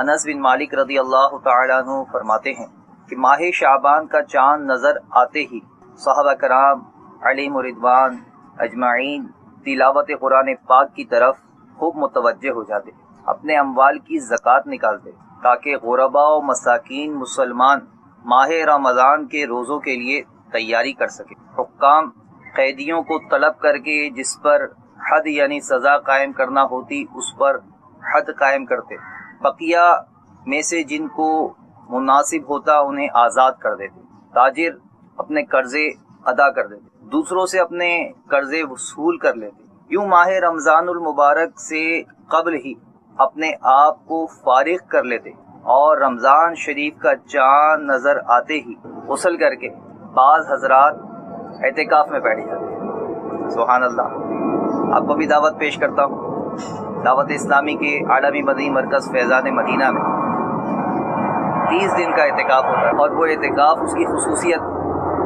انس بن مالک رضی اللہ تعالیٰ عنہ فرماتے ہیں کہ ماہ شعبان کا چاند نظر آتے ہی صحابہ کرام علیہم رضوان اجمعین تلاوت قرآن پاک کی طرف خوب متوجہ ہو جاتے، اپنے اموال کی زکوٰۃ نکالتے تاکہ غرباء و مساکین مسلمان ماہ رمضان کے روزوں کے لیے تیاری کر سکے۔ حکام قیدیوں کو طلب کر کے جس پر حد یعنی سزا قائم کرنا ہوتی اس پر حد قائم کرتے، بقیہ میں سے جن کو مناسب ہوتا انہیں آزاد کر دیتے، تاجر اپنے قرضے ادا کر دیتے، دوسروں سے اپنے قرضے وصول کر لیتے۔ یوں ماہ رمضان المبارک سے قبل ہی اپنے آپ کو فارغ کر لیتے اور رمضان شریف کا چاند نظر آتے ہی غسل کر کے بعض حضرات اعتکاف میں بیٹھ جاتے۔ سبحان اللہ۔ آپ کو بھی دعوت پیش کرتا ہوں دعوت اسلامی کے عالمی مدنی مرکز فیضان مدینہ میں 30 دن کا اعتکاف ہوتا ہے، اور وہ اعتکاف اس کی خصوصیت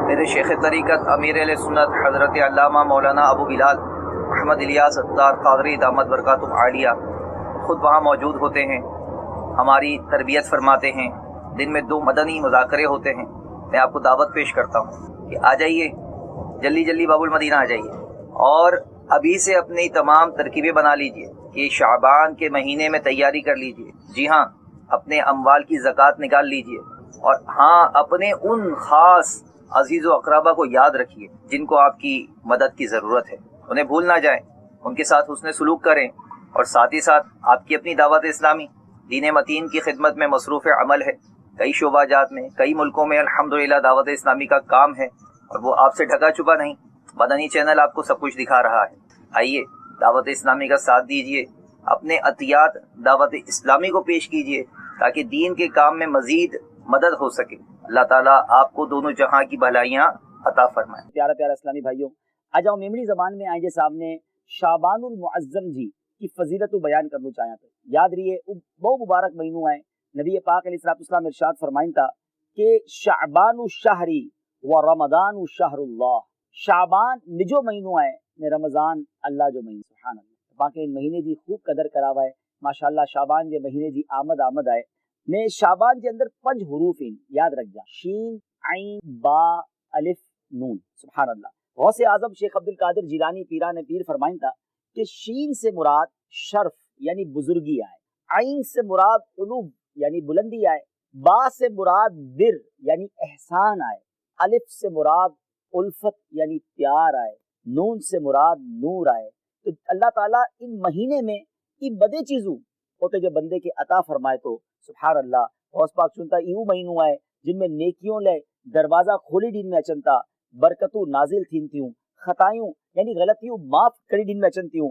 میرے شیخ طریقت امیر اہل سنت حضرت علامہ مولانا ابو بلال محمد الیاس اتار قادری دامت برکاتہ عالیہ خود وہاں موجود ہوتے ہیں، ہماری تربیت فرماتے ہیں۔ دن میں 2 مدنی مذاکرے ہوتے ہیں۔ میں آپ کو دعوت پیش کرتا ہوں کہ آ جائیے، جلدی جلدی باب المدینہ آ جائیے، اور ابھی سے اپنی تمام ترکیبیں بنا لیجئے کہ شعبان کے مہینے میں تیاری کر لیجئے۔ جی ہاں، اپنے اموال کی زکوٰۃ نکال لیجئے، اور ہاں اپنے ان خاص عزیز و اقربا کو یاد رکھیے جن کو آپ کی مدد کی ضرورت ہے، انہیں بھول نہ جائیں، ان کے ساتھ حسن سلوک کریں، اور ساتھ ہی ساتھ آپ کی اپنی دعوت اسلامی دین متین کی خدمت میں مصروف عمل ہے۔ کئی شعبہ جات میں، کئی ملکوں میں الحمدللہ دعوت اسلامی کا کام ہے، اور وہ آپ سے ڈھکا چھپا نہیں، مدنی چینل آپ کو سب کچھ دکھا رہا ہے۔ آئیے دعوت اسلامی کا ساتھ دیجئے، اپنے عطیات دعوت اسلامی کو پیش کیجئے تاکہ دین کے کام میں مزید مدد ہو سکے۔ اللہ تعالیٰ آپ کو دونوں جہاں کی بھلائیاں عطا فرمائے۔ پیارا پیارا اسلامی بھائیوں، آ جاؤ میمری زبان میں آئیے سامنے شعبان المعظم جی کی فضیلت و بیان کرنا چاہیا تھا۔ یاد رہیے بہت مبارک مہینوں آئے، نبی پاک علیہ السلام ارشاد فرمائن تھا کہ شعبان شہری و رمضان شہر اللہ، شعبان نجو مہینوں آئے نے رمضان اللہ جو مہینہ، سبحان اللہ۔ باقی ان مہینے جی خوب قدر کراوا ہے، ماشاءاللہ شعبان جے مہینے جی آمد آئے نے شعبان کے اندر 5 حروف ہیں، یاد رکھ جا، شین عین با الف نون، سبحان اللہ۔ غوث اعظم شیخ عبد القادر جیلانی پیران پیر فرمائن تھا کہ شین سے مراد شرف یعنی بزرگی آئے، عین سے مراد علو یعنی بلندی آئے، با سے مراد بر یعنی احسان آئے، الف سے مراد الفت یعنی پیار آئے، نون سے مراد نور آئے۔ تو اللہ تعالیٰ ان مہینے میں یہ بدے چیزوں ہوتے جو بندے کے عطا فرمائے تو سبحان اللہ۔ غوث پاک چنتا ایو مہینوں آئے جن میں نیکیوں لے دروازہ کھولی دین میں اچنتا، برکتوں نازل تھینتیوں، خطائیوں یعنی غلطیوں معاف کری دین میں اچنتیوں،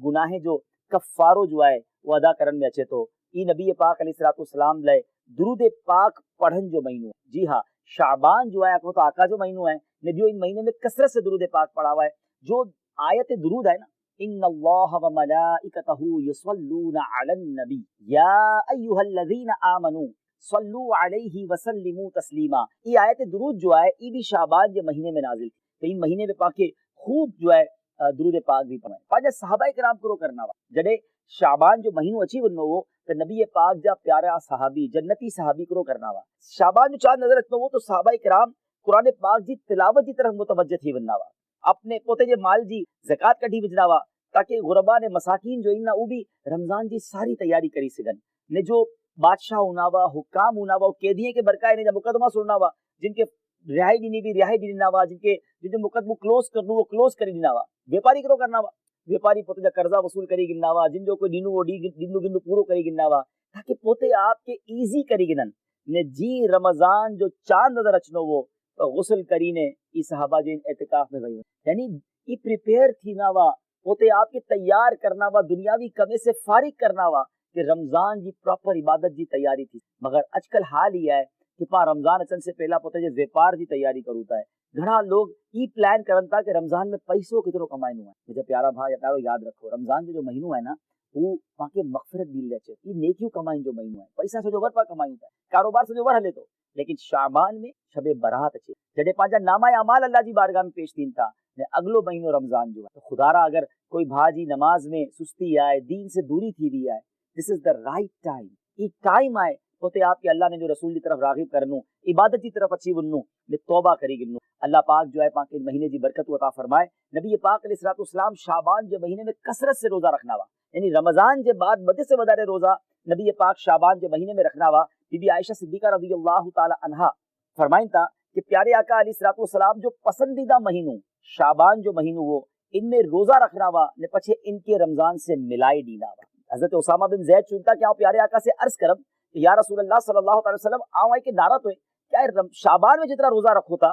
گناہیں جو کفارو جو آئے وہ ادا کرن میں اچھے تو ای نبی پاک علیہ السلام لے درود پاک پڑھن جو مہینوں۔ جی ہاں، شعبان جو ہے تو آقا جو مہینوں ہے، نبیوں ان مہینے میں کثرت سے درود پاک پڑھا ہوا ہے۔ جو آیت درود ہے نا، ان اللہ و ملائکتہ یصلون علی النبی یا ایھا الذین آمنوا صلوا علیہ وسلموا تسلیما، یہ آیت درود جو ہے یہ بھی شعبان کے مہینے میں نازل تھی۔ تو ان مہینے میں پاک خوب جو ہے درود پاک بھی پڑھائے۔ پاجا صحابہ کرام کرو کرنا وا جڑے شعبان جو مہینوں اچھی ونو وہ تو نبی پاک جا پیارا صحابی جنتی صحابی کرو کرنا وا۔ شعبان جو چاند نظر رکھنو وہ تو صحابہ کرام قرآن پاک جی تلاوت کی طرف متوجہ تھی وننا وا، اپنے پوتے جے مال جی زکوٰۃ کڈھی وجنا وا تاکہ غربا نے مساکین جو انہاں وہ بھی رمضان جی ساری تیاری کری سگن نے، جو بادشاہ ہونا وا، حکام ہونا وا، قیدیوں کے برکائے نے مقدمہ سننا وا، جن کے رہائی دینی بھی رہائی دینا وا، جن کے جو مقدمہ کلوز کرنو وہ کلوز کری دینا وا، ویپاری کرو کرنا وا، ویپاری پوتے جا قرضہ وصول کری گننا وا، جن جو کوئی دینو وہ دینو گنو پورو کری گننا وا تاکہ پوتے آپ کے ایزی کری گنن نے جی رمضان جو چاند نظر اچنو وہ غسل کرینے ای صحابہ جن اعتکاف میں گئی یعنی ای پریپیئر تھی نا وا پوتے آپ کے تیار کرنا وا، دنیاوی کمے سے فارغ کرنا وا کہ رمضان جی پراپر عبادت جی تیاری تھی۔ مگر اج کل حال یہ ہے کہ پا رمضان اچن سے پہلا پوتے جے ویپار جی تیاری کروتا ہے، گھنا لوگ ای پلان کرن تا کہ رمضان میں پیسوں کترو کمائنو ہے۔ مجھے پیارا بھائی پیارو یاد رکھو، رمضان جو مہینوں ہے نا وہ وہاں کے مغفرت بھی لے چاہے، یہ نیکیوں کمائن جو مہینوں ہے، پیسہ سے جو ور پا کمائن ہے، کاروبار سے جو ور ہلے تو، لیکن شعبان میں شب برات اچھے جڑے پانچا نامہ اعمال اللہ جی بارگاہ میں پیش تین تھا نے اگلو مہینوں رمضان جو ہے تو خدا را اگر کوئی بھاجی نماز میں سستی آئے، دین سے دوری تھی دی آئے، this is the right time ઈ ટાઈમ આય પોતે આપ કે અલ્લાહ ને જો રसूल की तरफ रागिब करनू इबादत की तरफ अच्छी बननू ने तौबा करी गिनू अल्लाह पाक जो है पाक के महीने की बरकत अता फरमाए। नबी पाक अलैहिस्सलाम शाबान के महीने में कसरत से रोजा रखना वा, यानी रमजान के बाद बदे से वधारे रोजा नबी पाक शाबान के महीने में रखना वा। बीबी आयशा सिद्दीका रज़ियल्लाहु ताला अन्हा फरमाइन था कि प्यारे आका अलैहिस्सलाम जो पसंदीदा महीनों शाबान जो महीनों वो इनमें रोजा रखना वा ने पछे इनके रमजान से मिलाई दीना वा। हजरत उसामा बिन ज़ैद चुनता कि प्यारे आका से अर्ज करम या रसूलुल्लाह सल्लल्लाहु अलैहि वसल्लम आवाई के नारा तो क्या शाबान में जितना रोजा रखो था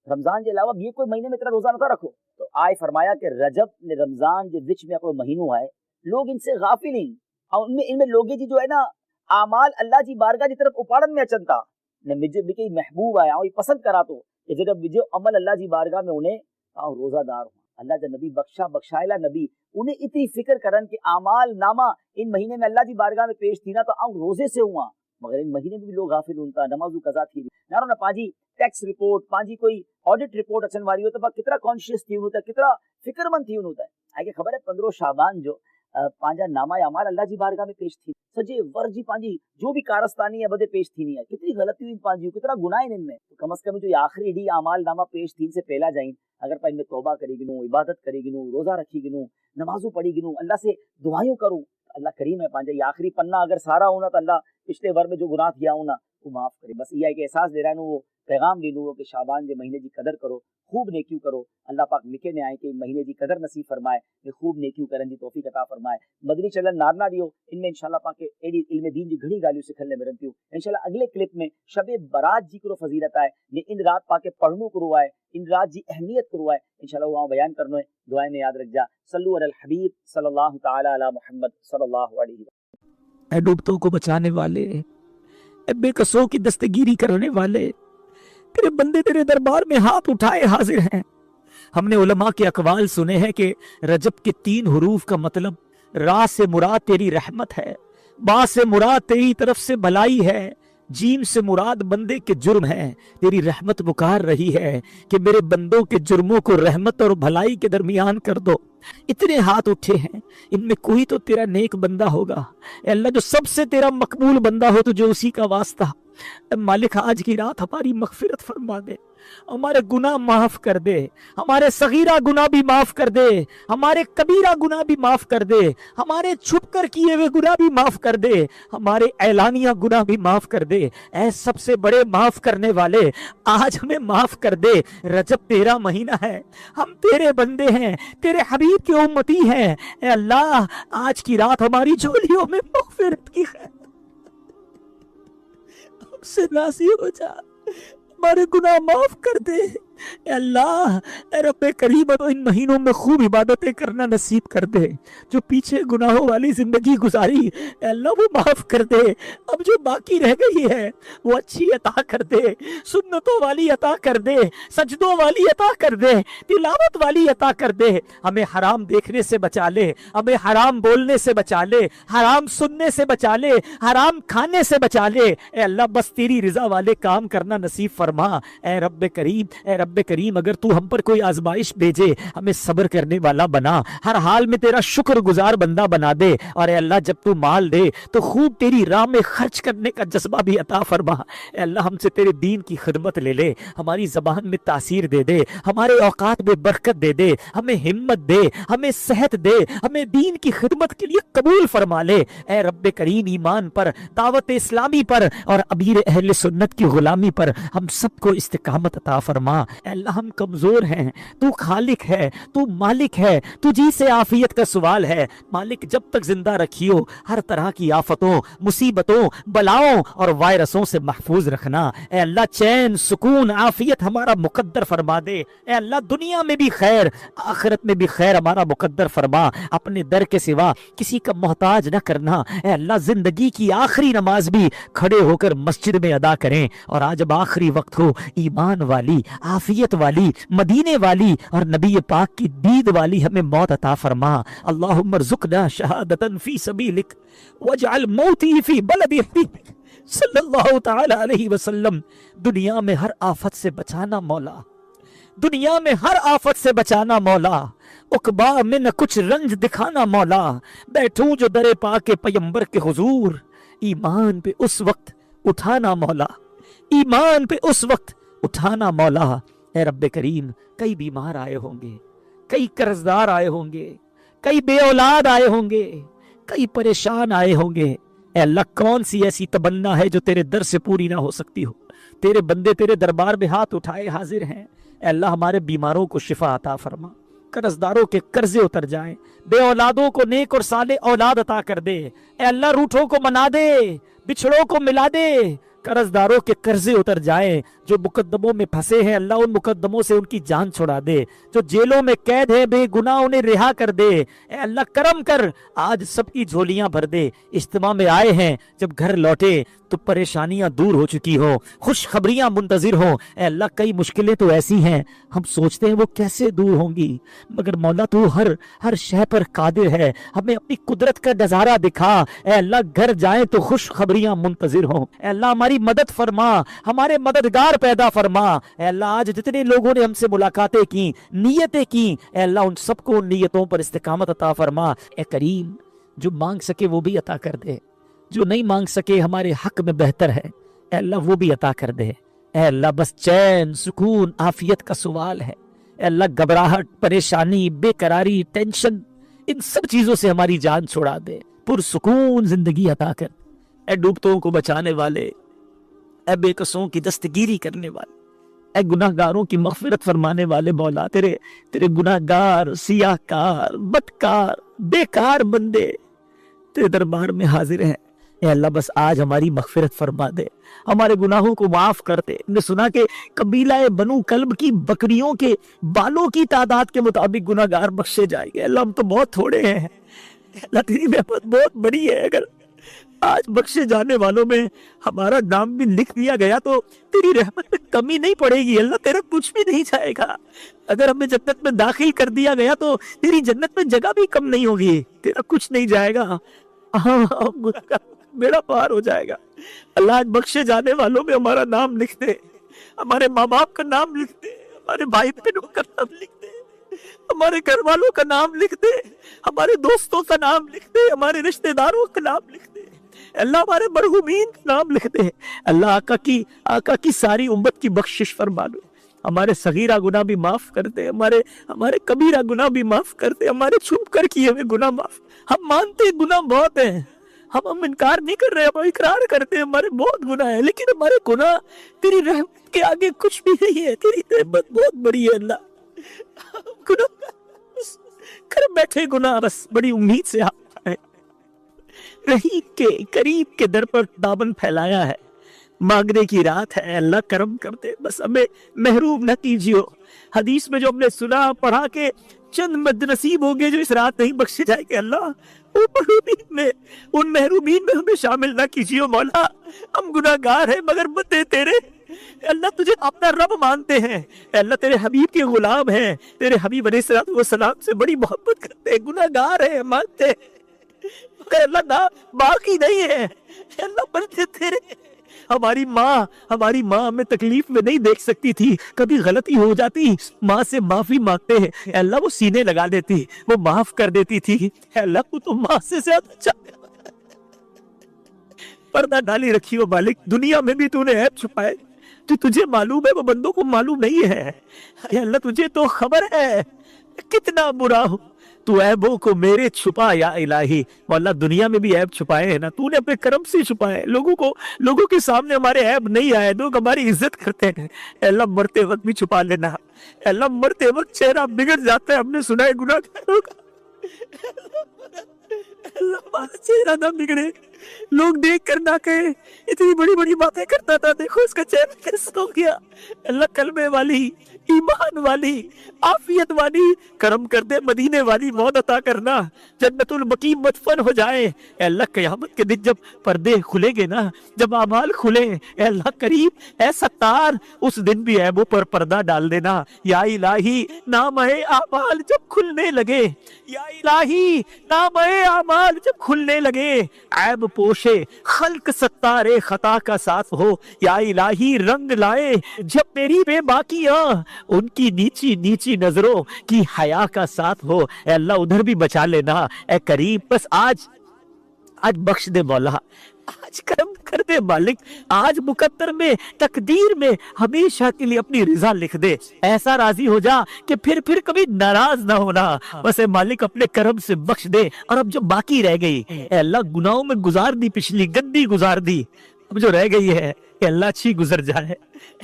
रमजान के अलावा ये कोई महीने में इतना रोजा ना रखो। तो आए फरमाया कि रजब ने रमजान के विच में कोई महीनों है लोग इनसे गाफिल हैं और इनमें लोगे जी जो है ना आमाल अल्लाह जी बारगाह की तरफ उपाड़न में अचनता ने मुझे भी महबूब आया और पसंद करा तो कि जब मुझे अमल अल्लाह जी बारगाह में उन्हें रोजादार हो अल्लाह जा नबी बख्शाइला नबी उन्हें इतनी फिक्र करन कि आमाल नामा इन महीने में अल्लाह जी बारगाह में पेश थी ना तो आऊं रोजे से हुआ मगर इन महीने में भी लोग गाफिल उनता नमाजू कजा थी नारो ना पाजी टैक्स रिपोर्ट पाजी कोई ऑडिट रिपोर्ट अचन वाली हो तो कितना कॉन्शियस थी होता कितना फिक्रमंद थी होता है आगे खबर है 15 शाबान जो पांजा नामा अमाल अल्लाह जी बारगाह में पेश थी सजे वर्जी पांजी जो भी कारस्तानी है बदे पेश थी नहीं है कितनी गलती हुई पांजी कितना गुनाह इनमें तो कम से कम जो आखिरी डी अमाल नामा पेश थी से पहला जाइन अगर पाई में तौबा करी गिनू इबादत करी गिनू रोजा रखी गिनू नमाजू पढ़ी गिनू अल्लाह से दुआएं करूं अल्लाह करीम है पांजा ये आखिरी पन्ना अगर सारा होना तो अल्लाह पिछले वर में जो गुनाह किया होना वो माफ करे। बस ये है कि एहसास दे रहा है वो पैगाम ले लूँ कि शाबान के महीने की कदर करो खूब नेकियों करो अल्लाह पाक निके ने आए कि महीने की कदर नसीब फरमाए ये खूब नेकियों करन जी तौफीक अता फरमाए। मदनी चलन नारना दियो इनमें इंशाल्लाह पाक के एडी इल्म दीन जी घड़ी गालियों सिखलने में रहती हूँ इंशाल्लाह अगले क्लिप में शबे बरात जी को फजीलत आए ने इन रात पाके पढ़नू करो आए इन रात जी अहमियत करो आए इंशाल्लाह वहाँ बयान करनो है दुआएं में याद रख जा सल्लु अलल हबीब सल्लल्लाहु तआला अला मुहम्मद सल्लल्लाहु अलैहि वसल्लम। डूबतों को बचाने वाले बेकसों की दस्तगीरी करने वाले तेरे बंदे तेरे दरबार में हाथ उठाए हाजिर हैं। हमने उलमा के अकवाल सुने हैं कि रजब के 3 हुरूफ का मतलब रा से मुराद तेरी रहमत है, बा से मुराद तेरी तरफ से भलाई है, जीम से मुराद बंदे के जुर्म है। तेरी रहमत पुकार रही है कि मेरे बंदों के जुर्मों को रहमत और भलाई के दरमियान कर दो। इतने हाथ उठे हैं इनमें कोई तो तेरा नेक बंदा होगा अल्लाह जो सबसे तेरा मकबूल बंदा हो तो जो उसी का वास्ता मालिक आज की रात हमारी मगफिरत फरमा दे, हमारे गुनाह माफ कर दे, हमारे सगीरा गुनाह भी माफ कर दे, हमारे कबीरा गुनाह भी माफ कर दे, हमारे छुप कर किए हुए गुनाह भी माफ कर दे, हमारे ऐलानिया गुनाह भी माफ कर दे। ऐ सबसे बड़े माफ करने वाले आज हमें माफ कर दे। रजब तेरा महीना है, हम तेरे बंदे हैं, तेरे हबीब के उम्मती हैं। ऐ अल्लाह आज की रात हमारी झोलियों में मगफिरत की खैर से राजी हो जा, हमारे गुनाह माफ कर दे। अल्लाह रब्बे करीम तो इन महीनों में खूब इबादतें करना नसीब कर दे। जो पीछे गुनाहों वाली जिंदगी गुजारी अल्लाह वो माफ कर दे। अब जो बाकी रह गई है वो अच्छी अता कर दे, सुन्नतों वाली अता कर दे, सजदों वाली अता कर दे, तिलावत वाली अता कर दे। हमें हराम देखने से बचा ले, हमें हराम बोलने से बचा ले, हराम सुनने से बचा ले, हराम खाने से बचा ले। ए अल्लाह बस तेरी रिजा वाले काम करना नसीब फरमा। ए रब्बे करीम, ए रब्बे करीम अगर तू हम पर कोई आजमाइश भेजे हमें सब्र करने वाला बना, हर हाल में तेरा शुक्रगुजार बंदा बना दे। और अल्लाह जब तू माल दे तो खूब तेरी राह में खर्च करने का जज्बा भी अता फरमा। अल्लाह हमसे तेरे दीन की खिदमत ले ले, हमारी जबान में तासीर दे दे, हमारे औकात में बरकत दे दे, हमें हिम्मत दे, हमें सेहत दे, हमें दीन की खिदमत के लिए कबूल फरमा ले। ए रब्बे करीम ईमान पर, दावत इस्लामी पर और अबीर अहले सुन्नत की गुलामी पर हम सबको इस्तिकामत अता फरमा। अल्लाह हम कमजोर हैं, तू खालिक है, तू मालिक है, तुझी से आफियत का सवाल है। मालिक जब तक जिंदा रखियो हर तरह की आफतों, मुसीबतों, बलाओं और वायरसों से महफूज रखना। ए अल्लाह चैन, सुकून, आफियत हमारा मुकद्दर फरमा दे। ए अल्लाह दुनिया में भी खैर, आखिरत में भी खैर हमारा मुकद्दर फरमा। अपने दर के सिवा किसी का मोहताज न करना। ए अल्लाह जिंदगी की आखिरी नमाज भी खड़े होकर मस्जिद में अदा करें। और आज अब आखिरी वक्त हो, ईमान वाली, आफियत वाली, मदीने वाली और नबी पाक की दीद वाली हमें मौत अता फरमा। अल्लाहुम्मा रज़ुक़ना शहादतन फी सबीलिक वजअल मौती फी बलदी हबीबिक सल्लल्लाहु तआला अलैहि वसल्लम। दुनिया में हर आफत से बचाना मौला, दुनिया में हर आफत से बचाना मौला। उकबा में न कुछ रंज दिखाना मौला। बैठूं जो दरे पाक के पैगंबर के हुजूर, ईमान पे उस वक्त उठाना मौला, ईमान पे उस वक्त उठाना मौला। ए रब्बे करीम, कई बीमार आए होंगे, कई कर्जदार आए होंगे, कई बे औलाद आए होंगे, कई परेशान आए होंगे। ए अल्लाह, कौन सी ऐसी तमन्ना है जो तेरे दर से पूरी ना हो सकती हो। तेरे बंदे तेरे दरबार में हाथ उठाए हाजिर हैं। ए अल्लाह, हमारे बीमारों को शिफा अता फरमा, कर्जदारों के कर्जे उतर जाएं, बे औलादों को नेक और साले औलाद अता कर दे। ए अल्लाह, रूठों को मना दे, बिछड़ों को मिला दे, कर्जदारों के कर्जे उतर जाएं, जो मुकद्दमों में फंसे हैं अल्लाह उन मुकद्दमों से उनकी जान छुड़ा दे, जो जेलों में कैद है बेगुनाह उन्हें रिहा कर दे। ए अल्लाह, करम कर, आज सबकी झोलियां भर दे। इज्तिमा में आए हैं, जब घर लौटे तो परेशानियां दूर हो चुकी हो, खुशखबरियां मुंतजिर हो। ए अल्लाह, कई मुश्किलें तो ऐसी हैं हम सोचते हैं वो कैसे दूर होंगी, मगर मौला तू हर शय पर कादिर है। हमें अपनी कुदरत का नजारा दिखा। ए अल्लाह, घर जाए तो खुशखबरियां मुंतजिर हो। ए अल्लाह, हमारी मदद फरमा, हमारे मददगार पैदा फरमा। ए अल्लाह, आज जितने लोगों ने हमसे मुलाकातें की, नियतें की, ए अल्लाह उन सबको उन नियतों पर इस्तिकामत अता फरमा। ए करीम, जो मांग सके वो भी अता कर दे, जो नहीं मांग सके हमारे हक में बेहतर है, ए अल्लाह वो भी अता कर दे। ए अल्लाह, बस चैन सुकून आफियत का सवाल है। ए अल्लाह, घबराहट, परेशानी, बेकरारी, टेंशन, इन सब चीजों से हमारी जान छुड़ा दे, पुरसुकून जिंदगी अता कर। ए डूबतों को बचाने वाले, ए बेकसों की दस्तगीरी करने वाले, ए गुनाहगारों की मगफिरत फरमाने वाले मौला, तेरे गुनाहगार, सियाकार, बदकार, बेकार बंदे तेरे दरबार में हाजिर हैं। ए अल्लाह, बस आज हमारी मगफिरत फरमा दे, हमारे गुनाहों को माफ कर दे। हमने सुना कि कबीला बनु कल्ब की बकरियों के बालों की तादाद के मुताबिक गुनाहगार बख्शे जाएंगे। अल्लाह, हम तो बहुत थोड़े हैं। अल्लाह, तेरी रहमत बहुत बड़ी है। अगर आज बख्शे जाने वालों में हमारा नाम भी लिख दिया गया तो तेरी रहमत में कमी नहीं पड़ेगी। अल्लाह, तेरा कुछ भी नहीं जाएगा। अगर हमें जन्नत में दाखिल कर दिया गया तो तेरी जन्नत में जगह भी कम नहीं होगी, तेरा कुछ नहीं जाएगा। बेड़ा पार हो जाएगा। अल्लाह, आज बख्शे जाने वालों में हमारा नाम लिख दे, हमारे माँ बाप का नाम लिख दे, हमारे भाई बहनों का नाम लिख दे, हमारे घर वालों का नाम लिख दे, हमारे दोस्तों का नाम लिख दे, हमारे रिश्तेदारों का नाम लिख दे। अल्लाह, हमारे मरहूमीन का नाम लिख दे। अल्लाह, आका की सारी उम्मत की बख्शिश फरमा दो। हमारे सगीरा गुनाह भी माफ कर दे, हमारे कबीरा गुनाह भी माफ कर दे, हमारे छुप कर किए हुए गुनाह माफ। हम मानते गुनाह बहुत हैं, हम इनकार नहीं कर रहे, हम इकरार करते हैं हमारे बहुत गुनाह है, लेकिन हमारे गुनाह तेरी रहमत के आगे कुछ भी नहीं है। तेरी रहमत बहुत बड़ी है अल्लाह। गुनाह कर बैठे गुनाह बस बड़ी उम्मीद से आए, रहीम के करीब के दर पर दामन फैलाया है, मांगने की रात है। अल्लाह, करम कर दे, बस हमें महरूम न कीजिए। हदीस में जो हमने सुना पढ़ा के चंद बदनसीब होंगे जो इस रात नहीं बख्शे जाएंगे। अल्लाह, उन महरूमीन में हमें शामिल ना कीजिए मौला। हम गुनाहगार हैं मगर बंदे तेरे। अल्लाह, तुझे अपना रब मानते हैं। अल्लाह, तेरे हबीब के गुलाम हैं, तेरे हबीब अलैहिस्सलाम से बड़ी मोहब्बत करते हैं, गुनाहगार हैं, मानते हैं मगर अल्लाह ना बाकी नहीं है। अल्लाह, बंदे तेरे। हमारी माँ हमें तकलीफ में नहीं देख सकती थी, कभी गलती हो जाती माँ से माफी मांगते हैं, अल्लाह वो सीने लगा देती, वो माफ कर देती थी। अल्लाह, तू तो माँ से ज्यादा अच्छा। पर्दा डाली रखी हो मालिक, दुनिया में भी तूने ऐब छुपाए जो तुझे मालूम है वो बंदों को मालूम नहीं है। अल्लाह, तुझे तो खबर है कितना बुरा हो, तू ऐबों को मेरे छुपा या इलाही। मौला, दुनिया में भी ऐब छुपाए हैं ना, तूने अपने करम से छुपाए। लोगों के सामने हमारे ऐब नहीं आए, लोग हमारी इज्जत करते हैं। अल्लाह, मरते वक्त भी छुपा लेना। अल्लाह, मरते वक्त चेहरा बिगड़ जाता है, हमने सुना है गुनाहगारों का। अल्लाह, हमारा चेहरा ना बिगड़े, लोग देख कर ना कहे इतनी बड़ी बड़ी बातें करता था, देखो इसका चेहरा कैसा हो गया। अल्लाह, कलमे वाली, ईमान वाली, आफियत वाली, करम कर दे, मदीने वाली मौत अता करना, जन्नतुल बकी मदफन हो जाए। अल्लाह, क़यामत के दिन जब पर्दे खुलेंगे ना, जब आमाल खुले, अल्लाह करीब ऐ सत्तार, उस दिन भी ऐबों पर पर्दा डाल देना। या इलाही, नाम-ए आमाल जब खुलने लगे, या इलाही, नाम-ए आमाल जब खुलने लगे, ऐब पोशे खल्क सत्तारे खता का साथ हो। या इलाही, रंग लाए जब मेरी बेबाकियां, उनकी नीची नीची नजरों की हया का साथ हो। अल्लाह, उधर भी बचा लेना। ए करीम, बस आज बख्श दे मौला, आज करम कर दे मालिक, आज मुकद्दर में, तकदीर में हमेशा के लिए अपनी रजा लिख दे। ऐसा राजी हो जा कि फिर कभी नाराज ना होना। बस ए मालिक अपने करम से बख्श दे। और अब जो बाकी रह गई, ए अल्लाह गुनाहों में गुजार दी, पिछली गंदी गुजार दी, अब जो रह गई है ए अल्लाह अच्छी गुजर जाए,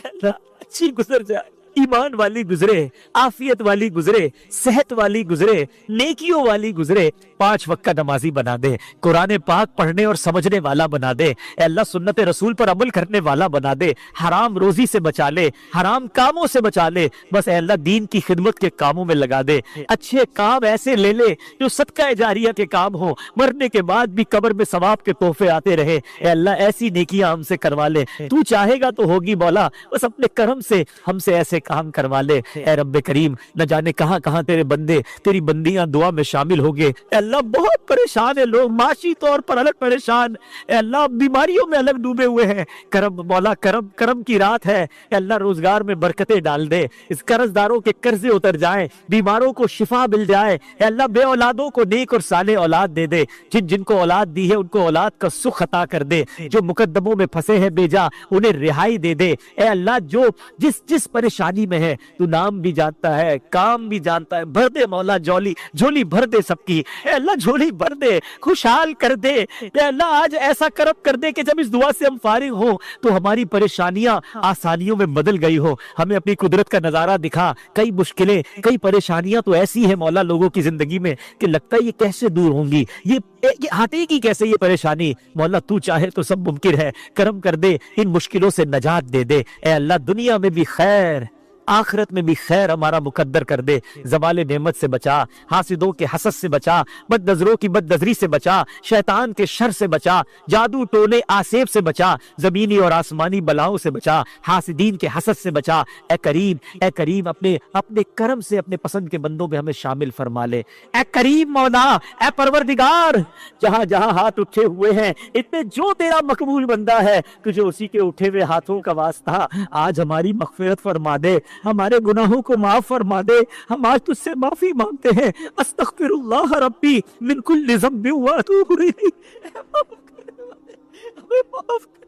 अल्लाह अच्छी गुजर जाए, ईमान वाली गुजरे, आफियत वाली गुजरे, सेहत वाली गुजरे, नेकियों वाली गुजरे। 5 वक्त का नमाजी बना दे, कुरान पाक पढ़ने और समझने वाला बना दे, अल्लाह सुन्नत रसूल पर अमल करने वाला बना दे, हराम रोजी से बचा ले, हराम कामों से बचा ले, बस अल्लाह दीन की खिदमत के कामों में लगा दे। अच्छे काम ऐसे ले ले जो सदका जारिया के काम हो, मरने के बाद भी कब्र में सवाब के तोहफे आते रहे। अल्लाह ऐसी नेकियां हमसे करवा ले, तू चाहेगा तो होगी मौला, बस अपने करम से हमसे ऐसे काम करवा ले। ए रब्बे करीम, न जाने कहां कहां तेरे बंदे, तेरी बंदियां दुआ में शामिल हो गए। अल्लाह बहुत परेशान है लोग, माशी तौर पर अलग परेशान, अल्लाह बीमारियों में अलग डूबे हुए हैं। करम मौला, करम करम की रात है, अल्लाह रोजगार में बरकतें डाल दे, इस कर्जदारों के कर्जे उतर जाए, बीमारों को शिफा मिल जाए, अल्लाह बे औलादों को नेक और साले औलाद दे दे, जिनको औलाद दी है उनको औलाद का सुख अता कर दे, जो मुकद्दमों में फंसे हैं बेजा उन्हें रिहाई दे दे। ए अल्लाह जो जिस परेशानी में है तू नाम भी जानता है, काम भी जानता है, भर दे मौला झोली भर दे सबकी। ए अल्लाह झोली भर दे, खुशहाल कर दे। ए अल्लाह आज ऐसा करम कर दे कि जब इस दुआ से हम फारिग हो तो हमारी परेशानियां आसानियों में बदल गई हो। हमें अपनी कुदरत का नजारा दिखा। कई मुश्किलें, कई परेशानियां तो ऐसी है मौला लोगों की जिंदगी में कि लगता है ये कैसे दूर होंगी, ये हटेगी कैसे ये परेशानी। मौला तू चाहे तो सब मुमकिन है, करम कर दे, इन मुश्किलों से नजात दे दे। ए अल्लाह दुनिया में भी खैर, आखिरत में भी खैर हमारा मुकद्दर कर दे। ज़वाल नेमत से बचा, हासिदों के हसद से बचा, बद नजरों की बद नजरी से बचा, शैतान के शर से बचा, जादू टोने आसेब से बचा, जमीनी और आसमानी बलाओं से बचा, हासिदीन के हसद से बचा। ए करीम अपने करम से अपने पसंद के बंदों में हमें शामिल फरमा ले। ए करीम मौला, ए परवरदिगार, जहां जहां हाथ उठे हुए हैं इतने जो तेरा मकबूल बंदा है, तुझे उसी के उठे हुए हाथों का वास्ता आज हमारी मगफिरत फरमा दे, हमारे गुनाहों को माफ फरमा दे। हम आज तुझसे माफी मांगते हैं। अस्तगफिरुल्लाह रब्बी मिन कुल्लि ज़ंबिन व अतूबु इलैह। हमें माफ कर,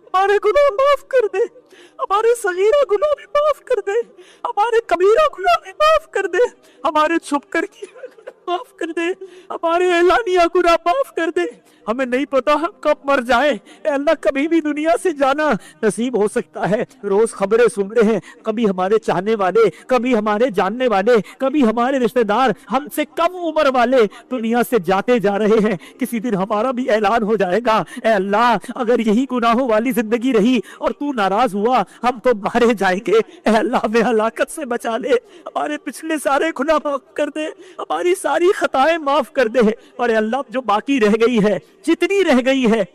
हमारे गुनाह माफ कर दे, हमारे सगीरा गुनाह भी माफ कर दे, हमारे कबीरा गुनाह भी माफ कर दे, हमारे छुप कर की माफ कर दे, हमारे एलानिया गुनाह माफ कर दे। हमें नहीं पता हम कब मर जाए, अल्लाह कभी भी दुनिया से जाना नसीब हो सकता है। रोज खबरें सुन रहे हैं, कभी हमारे चाहने वाले, कभी हमारे जानने वाले, कभी हमारे रिश्तेदार, हमसे कम उम्र वाले दुनिया से जाते जा रहे हैं। किसी दिन हमारा भी ऐलान हो जाएगा। ए अल्लाह, अगर यही गुनाहों वाली जिंदगी रही और तू नाराज हुआ, हम तो मारे जाएंगे। ए अल्लाह, हमें हलाकत से बचा ले, हमारे पिछले सारे गुनाह माफ कर दे, हमारी सारी खताएं माफ कर दे। और अल्लाह जो बाकी रह गई है, जितनी रह गई है,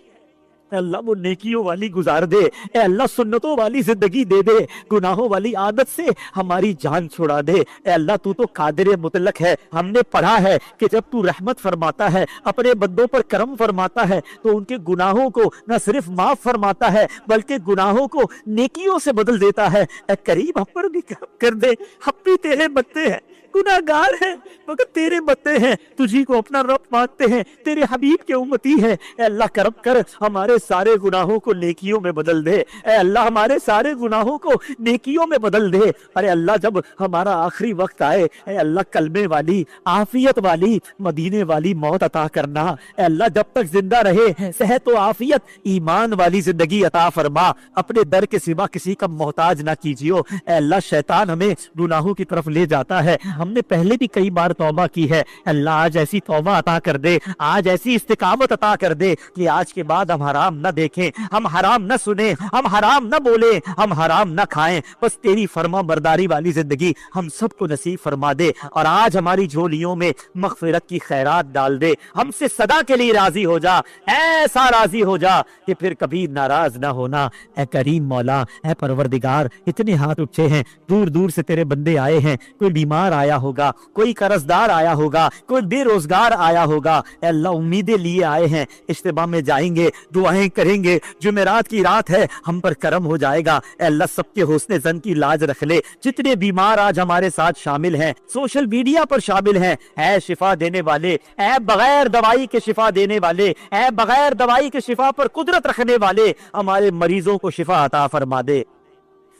अल्लाह वो नेकियों वाली गुजार दे। ए अल्लाह सुन्नतों वाली जिंदगी दे दे, गुनाहों वाली आदत से हमारी जान छुड़ा दे। ए अल्लाह तू तो कादिर मुतलक है। हमने पढ़ा है कि जब तू रहमत फरमाता है, अपने बंदों पर करम फरमाता है, तो उनके गुनाहों को न सिर्फ माफ फरमाता है बल्कि गुनाहों को नेकियों से बदल देता है। ए करीम, हम पर भी करम कर दे, हम भी तेरे बंदे हैं, गुनाहगार है मगर तेरे बंदे हैं, तुझी को अपना रब मानते हैं, तेरे हबीब के उम्मती हैं। ए अल्लाह करम कर, हमारे सारे गुनाहों को नेकियों में बदल दे। ए अल्लाह, हमारे सारे गुनाहों को नेकियों में बदल दे। अरे अल्लाह, जब हमारा आखिरी वक्त आए, ए अल्लाह कलमे वाली, आफियत वाली, मदीने वाली मौत अता करना। ए अल्लाह, जब तक जिंदा रहे सेहत व आफियत, ईमान वाली जिंदगी अता फरमा। अपने दर के सिवा किसी का मोहताज ना कीजियो। ए अल्लाह, शैतान हमें गुनाहों की तरफ ले जाता है। हमने पहले भी कई बार तौबा की है। अल्लाह, आज ऐसी तौबा अता कर दे, आज ऐसी इस्तिकामत अता कर दे कि आज के बाद हम हराम न देखें, हम हराम न सुने, हम हराम न बोले, हम हराम न खाएं। बस तेरी फर्मा बरदारी वाली जिंदगी हम सबको नसीब फरमा दे। और आज हमारी झोलियों में मगफिरत की खैरात डाल दे। हमसे सदा के लिए राजी हो जा, ऐसा राजी हो जा कि फिर कभी नाराज ना होना। ए करीम मौला, ए परवरदिगार, इतने हाथ उठे हैं, दूर दूर से तेरे बंदे आए हैं। कोई बीमार आया آیا ہوگا، کوئی قرضدار آیا ہوگا، کوئی بے روزگار آیا ہوگا، اے اللہ امیدیں لیے آئے ہیں، اجتماع میں جائیں گے، دعائیں کریں گے، جمعرات کی رات ہے، ہم پر کرم ہو جائے گا، اے اللہ سب کے حسن زن کی لاج رکھ لے۔ جتنے بیمار آج ہمارے ساتھ شامل ہیں، سوشل میڈیا پر شامل ہیں، اے شفا دینے والے، اے بغیر دوائی کے شفا دینے والے، اے بغیر دوائی کے شفا پر قدرت رکھنے والے، ہمارے مریضوں کو شفا عطا فرما دے۔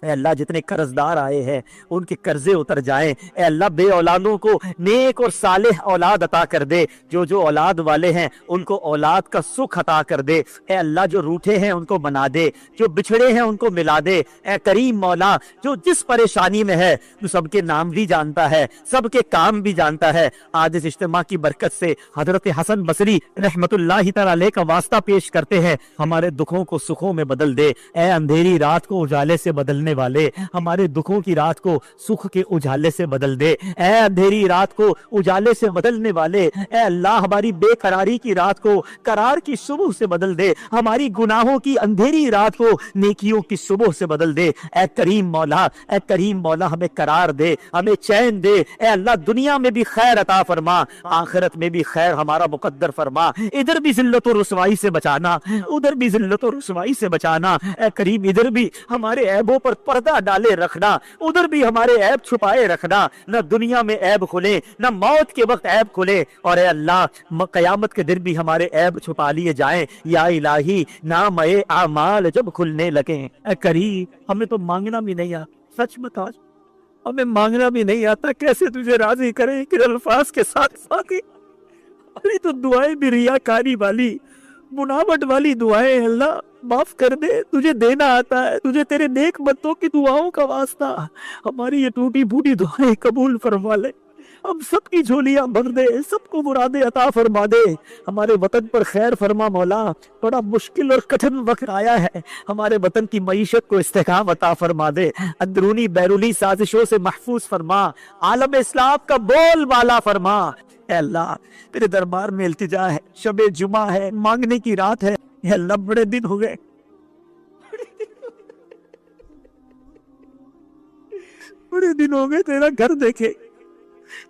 اے اللہ جتنے قرضدار آئے ہیں ان کے قرضے اتر جائیں، اے اللہ بے اولادوں کو نیک اور صالح اولاد عطا کر دے، جو اولاد والے ہیں ان کو اولاد کا سکھ عطا کر دے، اے اللہ جو روٹھے ہیں ان کو بنا دے، جو بچھڑے ہیں ان کو ملا دے، اے کریم مولا جو جس پریشانی میں ہے تو سب کے نام بھی جانتا ہے، سب کے کام بھی جانتا ہے۔ آج اس اجتماع کی برکت سے حضرت حسن بصری رحمت اللہ تعالی علیہ کا واسطہ پیش کرتے ہیں، ہمارے دکھوں کو سکھوں میں بدل دے، اے اندھیری رات کو اجالے سے بدلنے والے، ہمارے دکھوں کی رات کو سکھ کے اجالے سے بدل دے، اے اندھیری رات کو اجالے سے بدلنے والے، اے اللہ ہماری بے قراری کی رات کو قرار کی صبح سے بدل دے، ہماری گناہوں کی اندھیری رات کو نیکیوں کی صبح سے بدل دے، اے کریم مولا، اے کریم مولا ہمیں قرار دے، ہمیں چین دے، اے اللہ دنیا میں بھی خیر عطا فرما، آخرت میں بھی خیر ہمارا مقدر فرما، ادھر بھی ذلت و رسوائی سے بچانا، ادھر بھی ذلت و رسوائی سے بچانا، اے کریم ادھر بھی ہمارے عیبوں پر پردہ ڈالے رکھنا، ادھر بھی ہمارے عیب چھپائے رکھنا، نہ دنیا میں عیب کھلے نہ موت کے وقت عیب کھلے، اور اے اللہ قیامت کے دن بھی ہمارے عیب چھپا لیے جائیں، یا الہی نام اعمال جب کھلنے لگیں۔ اے کریم ہمیں تو مانگنا بھی نہیں آتا، سچ بتا ہمیں مانگنا بھی نہیں آتا، کیسے تجھے راضی کریں کہ الفاظ کے ساتھ ساتھ ہماری تو دعائیں بھی ریاکاری والی بناوٹ والی دعائیں، اللہ معاف کر دے، تجھے دینا آتا ہے، تجھے تیرے نیک بندوں کی دعاؤں کا واسطہ ہماری یہ ٹوٹی پھوٹی دعائیں قبول فرما لے، ہم سب کی جھولیاں بھر دے، سب کو مرادیں عطا فرما دے، ہمارے وطن پر خیر فرما مولا، بڑا مشکل اور کٹھن وقت آیا ہے، ہمارے وطن کی معیشت کو استحکام عطا فرما دے، اندرونی بیرونی سازشوں سے محفوظ فرما، عالم اسلام کا بول بالا فرما۔ اے اللہ تیرے دربار میں التجا ہے، شب جمعہ ہے، مانگنے کی رات ہے، اے اللہ بڑے دن ہو گئے، بڑے دن ہو گئے تیرا گھر دیکھے،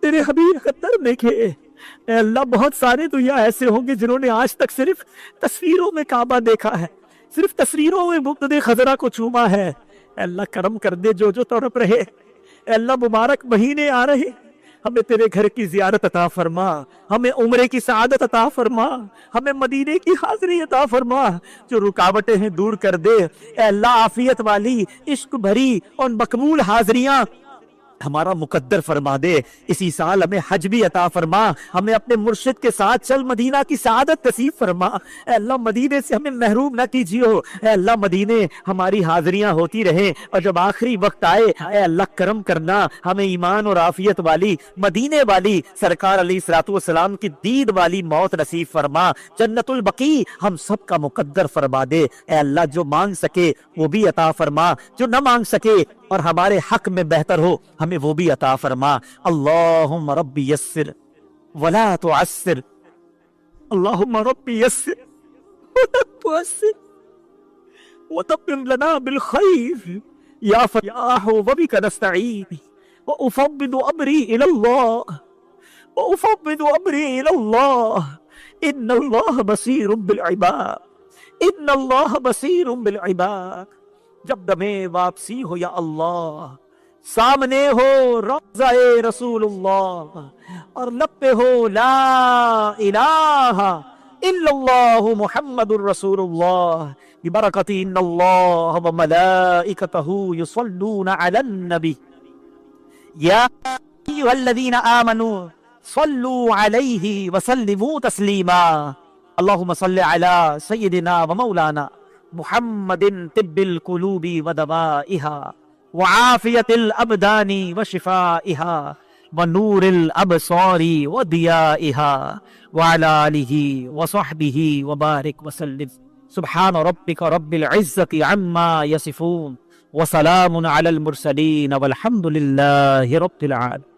تیرے حبیب کا در دیکھے، اے اللہ بہت سارے تو یا ایسے ہوں گے جنہوں نے آج تک صرف تصویروں میں کعبہ دیکھا ہے، صرف تصویروں میں مقتدی خضرا کو چوما ہے، اے اللہ کرم کر دے جو تڑپ رہے، اے اللہ مبارک مہینے آ رہے، ہمیں تیرے گھر کی زیارت عطا فرما، ہمیں عمرے کی سعادت عطا فرما، ہمیں مدینے کی حاضری عطا فرما، جو رکاوٹیں ہیں دور کر دے، اے اللہ عافیت والی عشق بھری اور مقبول حاضریاں ہمارا مقدر فرما دے، اسی سال ہمیں حج بھی عطا فرما، ہمیں اپنے مرشد کے ساتھ چل مدینہ کی سعادت نصیب فرما، اے اللہ مدینے سے ہمیں محروم نہ کیجیو، اے اللہ مدینے ہماری حاضریاں ہوتی رہیں، اور جب آخری وقت آئے اے اللہ کرم کرنا، ہمیں ایمان اور عافیت والی مدینے والی سرکار علیہ الصلوۃ والسلام کی دید والی موت نصیب فرما، جنت البقیع ہم سب کا مقدر فرما دے، اے اللہ جو مانگ سکے وہ بھی عطا فرما، جو نہ مانگ سکے اور ہمارے حق میں بہتر ہو ہمیں وہ بھی عطا فرما۔ اللہم ربی یسر ولا تعسر، اللہم ربی یسر ولا تعسر وتمم لنا بالخیر یا فتاح وبک نستعین، وافوض امری الی اللہ، وافوض امری الی اللہ، ان اللہ بصیر بالعباد، ان اللہ بصیر بالعباد۔ جب دمے واپسی ہو یا اللہ، سامنے ہو روضہ رسول اللہ، اور لب پہ ہو لا الہ الا اللہ محمد الرسول اللہ، ببرکت ان اللہ وملائکتہ یصلون علی النبی یا ایھا الذین آمنوا صلوا علیہ وسلموا تسلیما۔ اللہم صل علی سیدنا ومولانا محمد طب القلوب ودوائها وعافية الأبدان وشفائها ونور الأبصار وضيائها وعلى آله وصحبه وبارك وسلم۔ سبحان ربك رب العزة عما يصفون وسلام على المرسلين والحمد لله رب العالمين۔